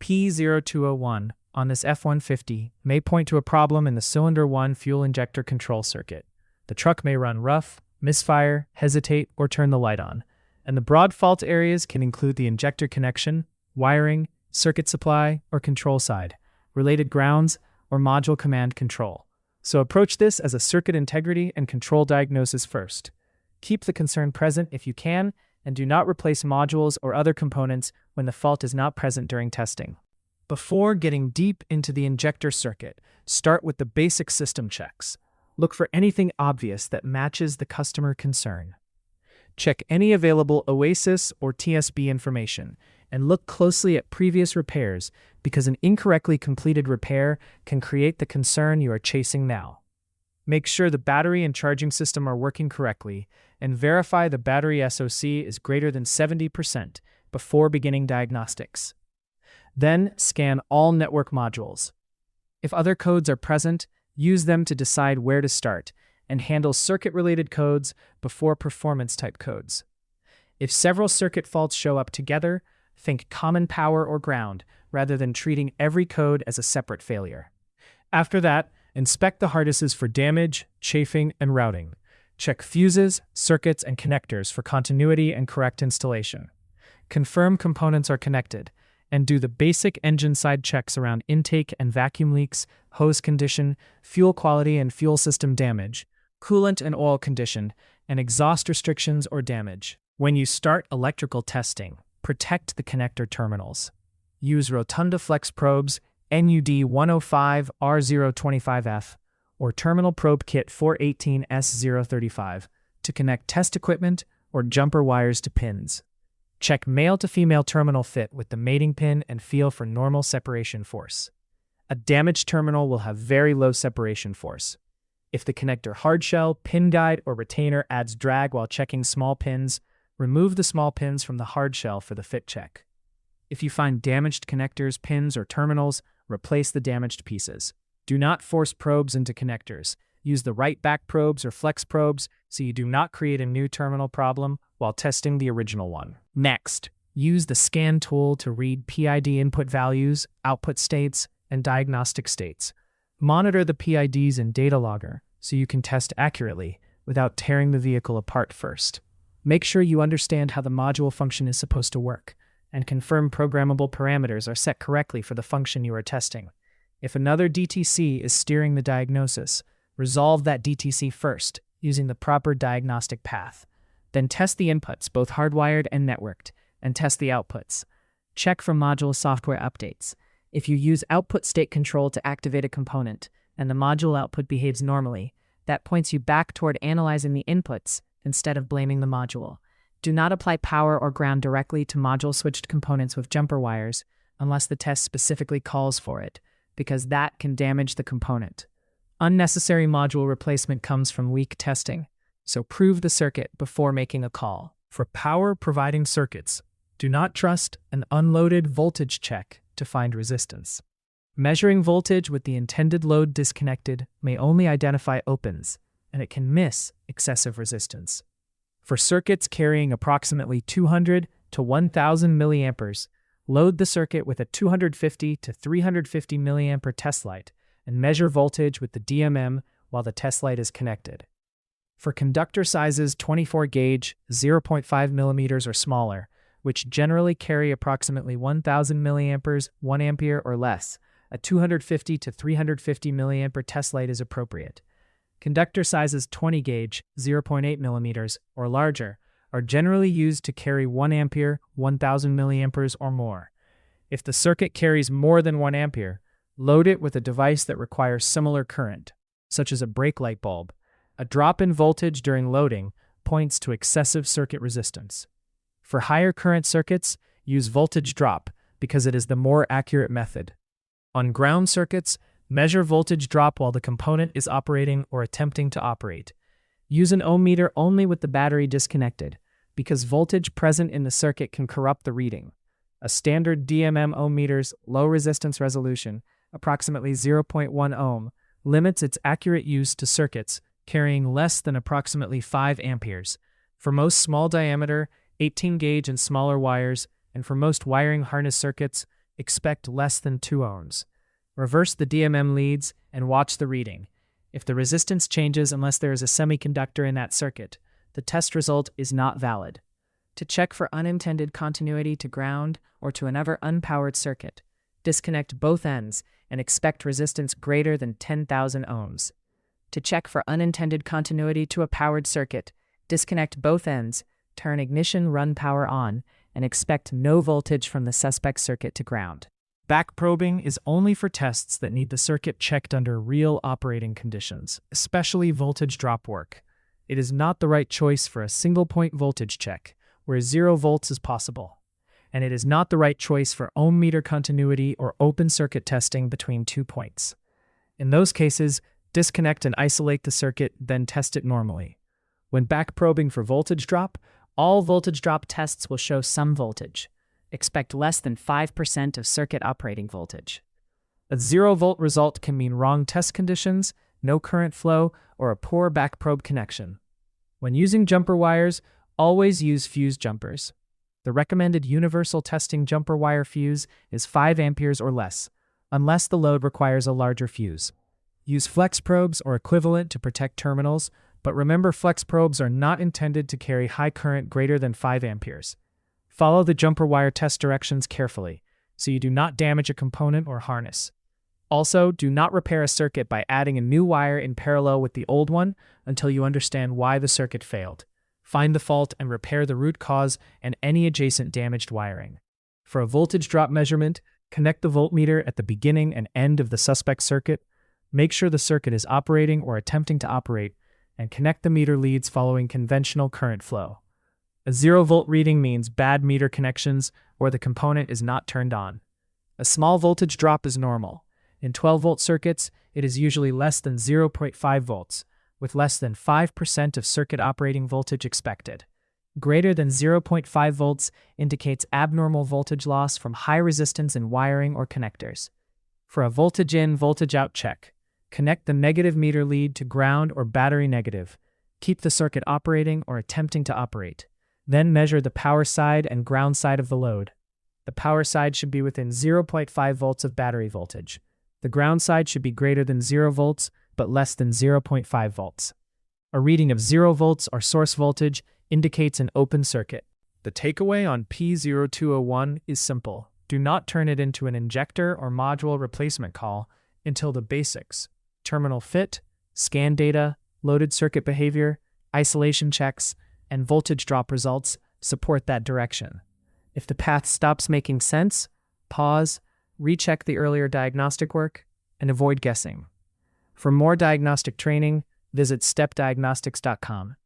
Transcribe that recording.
P0201 on this F150 may point to a problem in the cylinder 1 fuel injector control circuit. The truck may run rough, misfire, hesitate, or turn the light on. And the broad fault areas can include the injector connection, wiring, circuit supply, or control side, related grounds, or module command control. So approach this as a circuit integrity and control diagnosis first. Keep the concern present if you can, and do not replace modules or other components when the fault is not present during testing. Before getting deep into the injector circuit, start with the basic system checks. Look for anything obvious that matches the customer concern. Check any available OASIS or TSB information, and look closely at previous repairs because an incorrectly completed repair can create the concern you are chasing now. Make sure the battery and charging system are working correctly, and verify the battery SOC is greater than 70% before beginning diagnostics. Then scan all network modules. If other codes are present, use them to decide where to start, and handle circuit-related codes before performance-type codes. If several circuit faults show up together, think common power or ground rather than treating every code as a separate failure. After that, inspect the harnesses for damage, chafing, and routing. Check fuses, circuits, and connectors for continuity and correct installation. Confirm components are connected, and do the basic engine side checks around intake and vacuum leaks, hose condition, fuel quality and fuel system damage, coolant and oil condition, and exhaust restrictions or damage. When you start electrical testing, protect the connector terminals. Use Rotunda Flex probes, NUD 105 R025F, or Terminal Probe Kit 418 S035 to connect test equipment or jumper wires to pins. Check male-to-female terminal fit with the mating pin and feel for normal separation force. A damaged terminal will have very low separation force. If the connector hardshell, pin guide, or retainer adds drag while checking small pins, remove the small pins from the hardshell for the fit check. If you find damaged connectors, pins, or terminals, replace the damaged pieces. Do not force probes into connectors. Use the right back probes or flex probes so you do not create a new terminal problem while testing the original one. Next, use the scan tool to read PID input values, output states, and diagnostic states. Monitor the PIDs in data logger so you can test accurately without tearing the vehicle apart first. Make sure you understand how the module function is supposed to work, and confirm programmable parameters are set correctly for the function you are testing. If another DTC is steering the diagnosis, resolve that DTC first using the proper diagnostic path. Then test the inputs, both hardwired and networked, and test the outputs. Check for module software updates. If you use output state control to activate a component, and the module output behaves normally, that points you back toward analyzing the inputs instead of blaming the module. Do not apply power or ground directly to module-switched components with jumper wires unless the test specifically calls for it, because that can damage the component. Unnecessary module replacement comes from weak testing, so prove the circuit before making a call. For power-providing circuits, do not trust an unloaded voltage check to find resistance. Measuring voltage with the intended load disconnected may only identify opens, and it can miss excessive resistance. For circuits carrying approximately 200 to 1000 milliamperes, load the circuit with a 250 to 350 milliampere test light and measure voltage with the DMM while the test light is connected. For conductor sizes 24 gauge, 0.5 millimeters or smaller, which generally carry approximately 1000 milliamperes, 1 ampere or less, a 250 to 350 milliampere test light is appropriate. Conductor sizes 20 gauge, 0.8 millimeters, or larger are generally used to carry 1 ampere, 1000 milliamperes or more. If the circuit carries more than 1 ampere, load it with a device that requires similar current, such as a brake light bulb. A drop in voltage during loading points to excessive circuit resistance. For higher current circuits, use voltage drop because it is the more accurate method. On ground circuits, measure voltage drop while the component is operating or attempting to operate. Use an ohm meter only with the battery disconnected, because voltage present in the circuit can corrupt the reading. A standard DMM ohm meter's low resistance resolution, approximately 0.1 ohm, limits its accurate use to circuits carrying less than approximately 5 amperes. For most small diameter, 18 gauge and smaller wires, and for most wiring harness circuits, expect less than 2 ohms. Reverse the DMM leads and watch the reading. If the resistance changes unless there is a semiconductor in that circuit, the test result is not valid. To check for unintended continuity to ground or to another unpowered circuit, disconnect both ends and expect resistance greater than 10,000 ohms. To check for unintended continuity to a powered circuit, disconnect both ends, turn ignition run power on, and expect no voltage from the suspect circuit to ground. Back probing is only for tests that need the circuit checked under real operating conditions, especially voltage drop work. It is not the right choice for a single-point voltage check, where 0 volts is possible. And it is not the right choice for ohm meter continuity or open circuit testing between 2 points. In those cases, disconnect and isolate the circuit, then test it normally. When back probing for voltage drop, all voltage drop tests will show some voltage. Expect less than 5% of circuit operating voltage. A 0-volt result can mean wrong test conditions, no current flow, or a poor back probe connection. When using jumper wires, always use fuse jumpers. The recommended universal testing jumper wire fuse is 5 amperes or less, unless the load requires a larger fuse. Use flex probes or equivalent to protect terminals, but remember flex probes are not intended to carry high current greater than 5 amperes. Follow the jumper wire test directions carefully, so you do not damage a component or harness. Also, do not repair a circuit by adding a new wire in parallel with the old one until you understand why the circuit failed. Find the fault and repair the root cause and any adjacent damaged wiring. For a voltage drop measurement, connect the voltmeter at the beginning and end of the suspect circuit, make sure the circuit is operating or attempting to operate, and connect the meter leads following conventional current flow. A 0-volt reading means bad meter connections or the component is not turned on. A small voltage drop is normal. In 12-volt circuits, it is usually less than 0.5 volts, with less than 5% of circuit operating voltage expected. Greater than 0.5 volts indicates abnormal voltage loss from high resistance in wiring or connectors. For a voltage in, voltage out check, connect the negative meter lead to ground or battery negative. Keep the circuit operating or attempting to operate. Then measure the power side and ground side of the load. The power side should be within 0.5 volts of battery voltage. The ground side should be greater than 0 volts, but less than 0.5 volts. A reading of 0 volts or source voltage indicates an open circuit. The takeaway on P0201 is simple. Do not turn it into an injector or module replacement call until the basics: terminal fit, scan data, loaded circuit behavior, isolation checks, and voltage drop results support that direction. If the path stops making sense, pause, recheck the earlier diagnostic work, and avoid guessing. For more diagnostic training, visit stepdiagnostics.com.